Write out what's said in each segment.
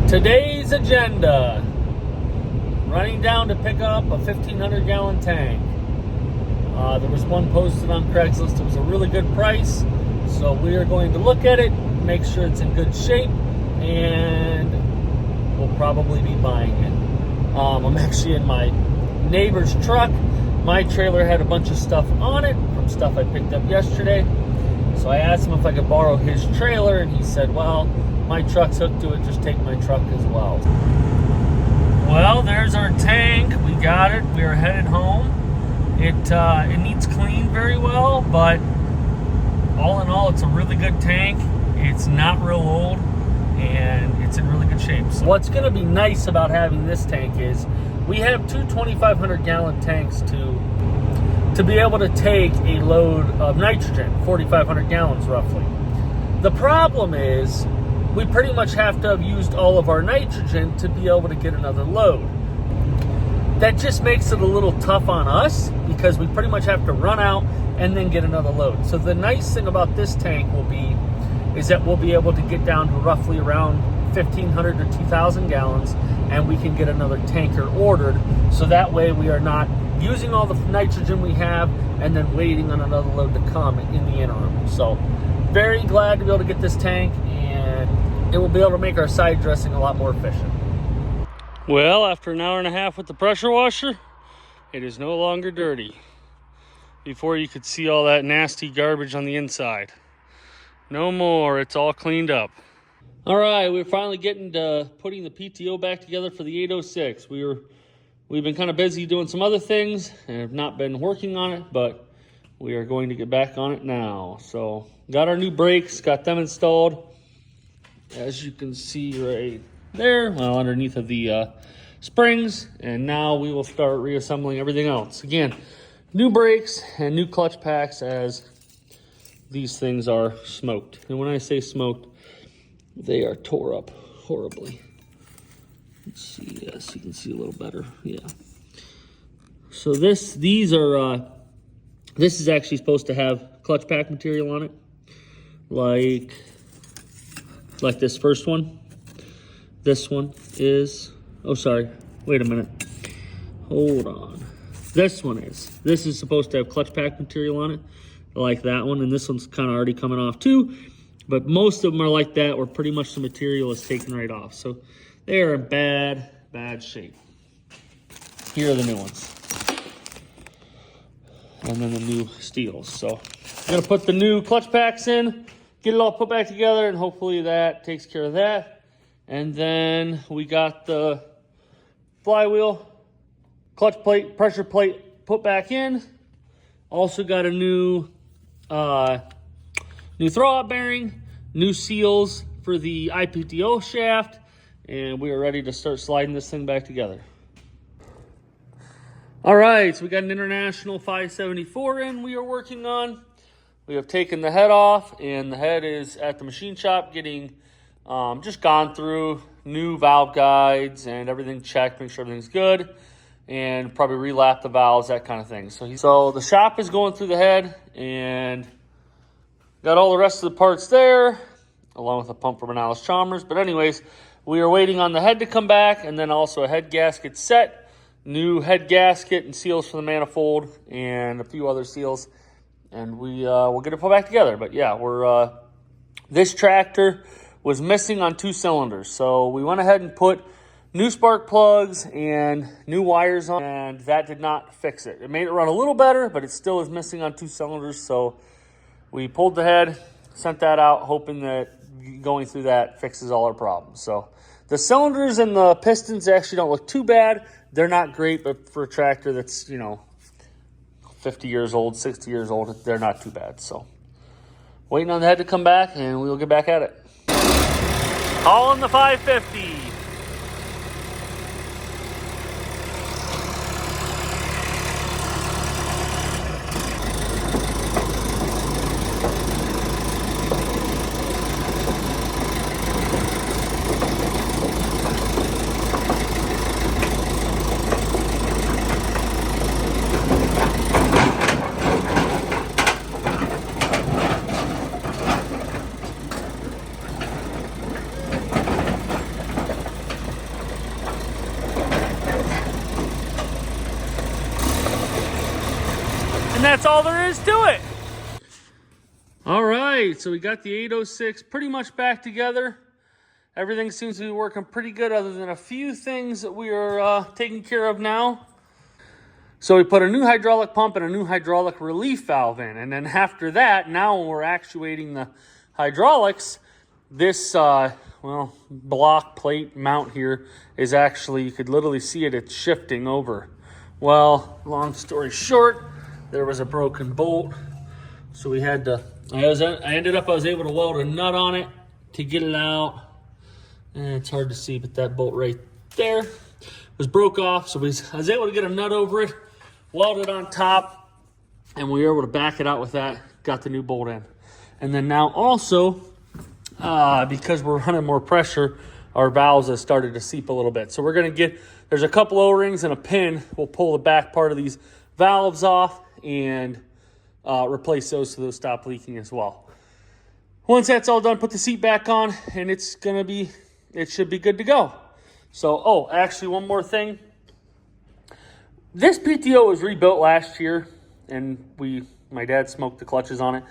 Today's agenda: running down to pick up a 1,500-gallon tank. There was one posted on Craigslist. It was a really good price, so we are going to look at it, make sure it's in good shape, and we'll probably be buying it. I'm actually in my neighbor's truck. My trailer had a bunch of stuff on it from stuff I picked up yesterday, so I asked him if I could borrow his trailer, and he said, well, my truck's hooked to it, just take my truck as well. Well, there's our tank. We got it. We are headed home. It needs cleaned very well, but all in all, it's a really good tank. It's not real old, and it's in really good shape. So what's going to be nice about having this tank is we have two 2,500-gallon tanks to be able to take a load of nitrogen, 4,500 gallons roughly. The problem is we pretty much have to have used all of our nitrogen to be able to get another load. That just makes it a little tough on us because we pretty much have to run out and then get another load. So the nice thing about this tank is that we'll be able to get down to roughly around 1,500 to 2,000 gallons, and we can get another tanker ordered. So that way we are not using all the nitrogen we have and then waiting on another load to come in the interim. So very glad to be able to get this tank, and it will be able to make our side dressing a lot more efficient. Well, after an hour and a half with the pressure washer, it is no longer dirty. Before, you could see all that nasty garbage on the inside. No more, it's all cleaned up. All right, we're finally getting to putting the PTO back together for the 806. We've been kind of busy doing some other things and have not been working on it, but we are going to get back on it now. So, got our new brakes, got them installed. As you can see right there, well, underneath of the springs, and now we will start reassembling everything else. Again, new brakes and new clutch packs, as these things are smoked. And when I say smoked, they are tore up horribly. Let's see, yes, you can see a little better, yeah. So this is actually supposed to have clutch pack material on it, like this first one. This one is, oh, sorry, wait a minute. Hold on. This is supposed to have clutch pack material on it, like that one, and this one's kind of already coming off too, but most of them are like that, where pretty much the material is taken right off. So they are in bad shape. Here are the new ones. And then the new steels. So I'm gonna put the new clutch packs in, get it all put back together, and hopefully that takes care of that. And then we got the flywheel, clutch plate, pressure plate put back in. Also got a new throwout bearing, new seals for the IPTO shaft, and we are ready to start sliding this thing back together. All right, so we got an International 574 in we are working on. We have taken the head off, and the head is at the machine shop getting just gone through new valve guides and everything checked, make sure everything's good, and probably relap the valves, that kind of thing. So the shop is going through the head, and got all the rest of the parts there, along with a pump from an Alice Chalmers. But anyways, we are waiting on the head to come back, and then also a head gasket set, new head gasket and seals for the manifold, and a few other seals, and we'll get it put back together. But yeah, this tractor was missing on 2 cylinders, so we went ahead and put new spark plugs and new wires on, and that did not fix it. It made it run a little better, but it still is missing on 2 cylinders, so we pulled the head, sent that out, hoping that going through that fixes all our problems. So the cylinders and the pistons actually don't look too bad. They're not great, but for a tractor that's, 50 years old, 60 years old, they're not too bad. So waiting on the head to come back, and we'll get back at it. All in the 550. that's all there is to it. All right, so we got the 806 pretty much back together. Everything seems to be working pretty good other than a few things that we are taking care of now. So we put a new hydraulic pump and a new hydraulic relief valve in. And then after that, now when we're actuating the hydraulics, this, block plate mount here is actually, you could literally see it, it's shifting over. Well, long story short, there was a broken bolt. So we had to, I was able to weld a nut on it to get it out. And it's hard to see, but that bolt right there was broke off. So I was able to get a nut over it, weld it on top, and we were able to back it out with that, got the new bolt in. And then now also, because we're running more pressure, our valves have started to seep a little bit. So we're gonna there's a couple O-rings and a pin. We'll pull the back part of these valves off and replace those so those stop leaking as well. Once that's all done, put the seat back on, and it should be good to go. So, actually one more thing. This PTO was rebuilt last year, and my dad smoked the clutches on it.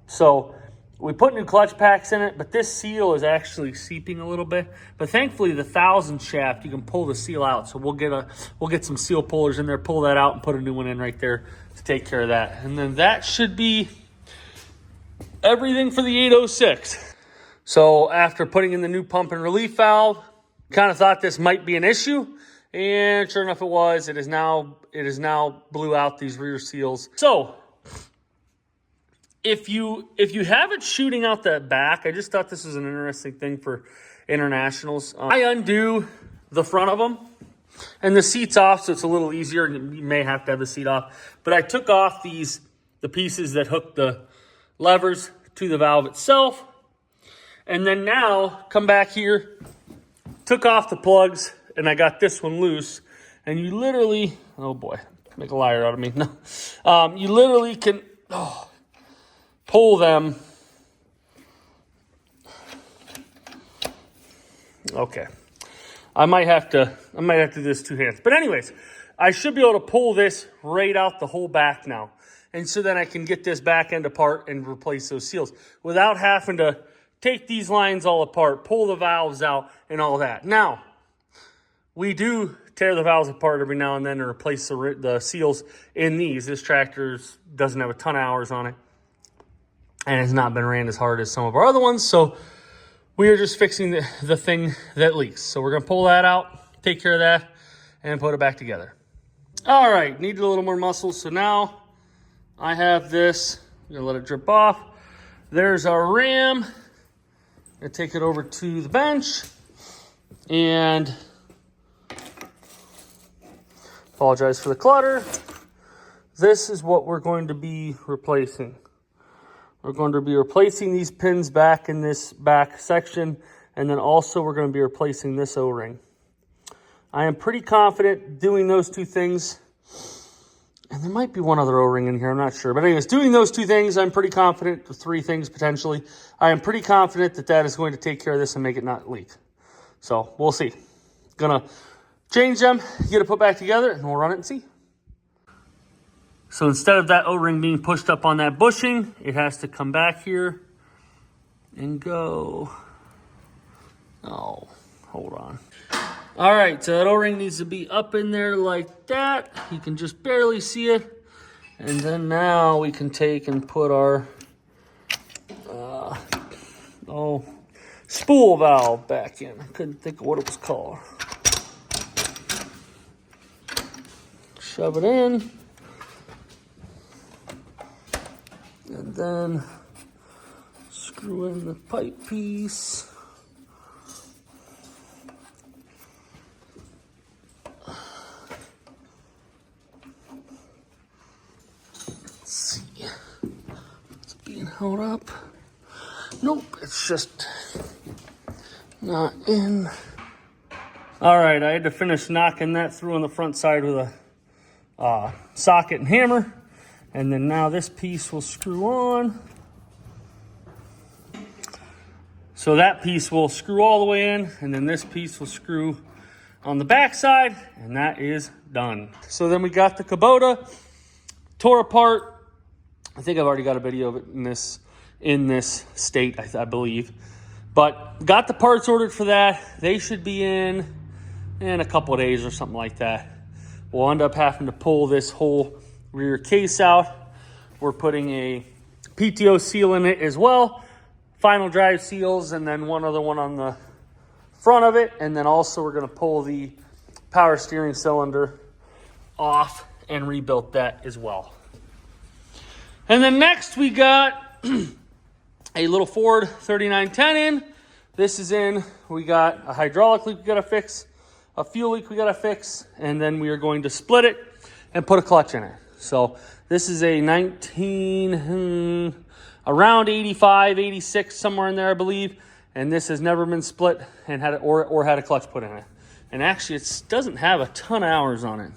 So we put new clutch packs in it, but this seal is actually seeping a little bit. But thankfully, the 1000 shaft, you can pull the seal out. So we'll get some seal pullers in there, pull that out, and put a new one in right there to take care of that. And then that should be everything for the 806. So after putting in the new pump and relief valve, kind of thought this might be an issue. And sure enough, it was. It is now blew out these rear seals. So if you have it shooting out the back, I just thought this was an interesting thing for internationals. I undo the front of them, and the seat's off, so it's a little easier. And you may have to have the seat off. But I took off the pieces that hook the levers to the valve itself, and then now come back here, took off the plugs, and I got this one loose. And you literally, oh boy, make a liar out of me. No, you literally can pull them. Okay, I might have to do this two hands. But anyways, I should be able to pull this right out the whole back now. And so then I can get this back end apart and replace those seals without having to take these lines all apart, pull the valves out, and all that. Now, we do tear the valves apart every now and then to replace the seals in these. This tractor doesn't have a ton of hours on it, and it's not been ran as hard as some of our other ones. So we are just fixing the thing that leaks. So we're going to pull that out, take care of that, and put it back together. All right, needed a little more muscle. So now I have this. I'm going to let it drip off. There's our ram. I'm going to take it over to the bench. And apologize for the clutter. This is what we're going to be replacing. We're going to be replacing these pins back in this back section, and then also we're going to be replacing this O-ring. I am pretty confident doing those two things, and there might be one other O-ring in here, I'm not sure. But anyways, doing those two things, I'm pretty confident, three things potentially. I am pretty confident that is going to take care of this and make it not leak. So we'll see. Gonna change them, get it put back together, and we'll run it and see. So instead of that O-ring being pushed up on that bushing, it has to come back here and go. Oh, hold on. All right, so that O-ring needs to be up in there like that. You can just barely see it. And then now we can take and put our spool valve back in. I couldn't think of what it was called. Shove it in. And then screw in the pipe piece. Let's see. It's being held up. Nope, it's just not in. All right, I had to finish knocking that through on the front side with a socket and hammer. And then now this piece will screw on. So that piece will screw all the way in, and then this piece will screw on the back side, and that is done. So then we got the Kubota tore apart. I think I've already got a video of it in this state, I believe. But got the parts ordered for that. They should be in a couple of days or something like that. We'll end up having to pull this whole rear case out. We're putting a PTO seal in it as well, final drive seals, and then one other one on the front of it. And then also we're going to pull the power steering cylinder off and rebuild that as well. And then next we got a little Ford 3910 in. This is in. We got a hydraulic leak we got to fix, a fuel leak we got to fix, and then we are going to split it and put a clutch in it. So this is a around 85, 86, somewhere in there, I believe. And this has never been split and had a clutch put in it. And actually, it doesn't have a ton of hours on it.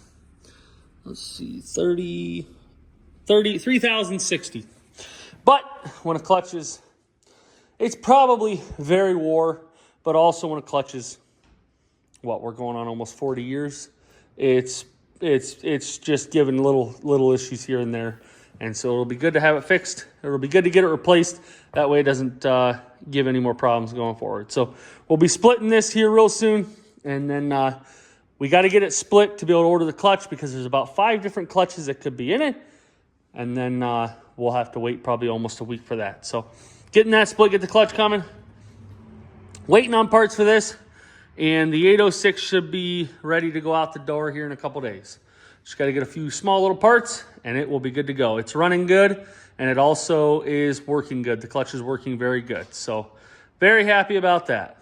Let's see, 3,060. But when a clutch is, it's probably very wore, but also when a clutch is, we're going on almost 40 years. It's just giving little issues here and there. And so it'll be good to have it fixed. It'll be good to get it replaced. That way it doesn't give any more problems going forward. So we'll be splitting this here real soon. And then we got to get it split to be able to order the clutch, because there's about 5 different clutches that could be in it. And then we'll have to wait probably almost a week for that. So getting that split, get the clutch coming. Waiting on parts for this. And the 806 should be ready to go out the door here in a couple days. Just got to get a few small little parts, and it will be good to go. It's running good, and it also is working good. The clutch is working very good. So very happy about that.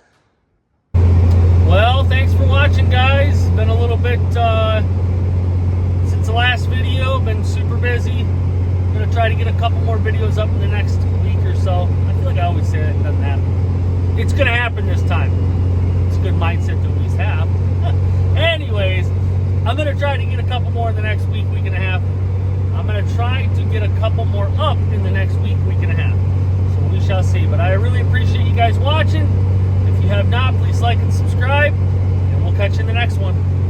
Well, thanks for watching, guys. Been a little bit since the last video. Been super busy. I'm going to try to get a couple more videos up in the next week or so. I feel like I always say that it doesn't happen. It's going to happen this time. It's a good mindset to always have. Anyways, I'm going to try to get a couple more in the next week and a half. I'm going to try to get a couple more up in the next week and a half. So we shall see. But I really appreciate you guys watching. If you have not, please like and subscribe. And we'll catch you in the next one.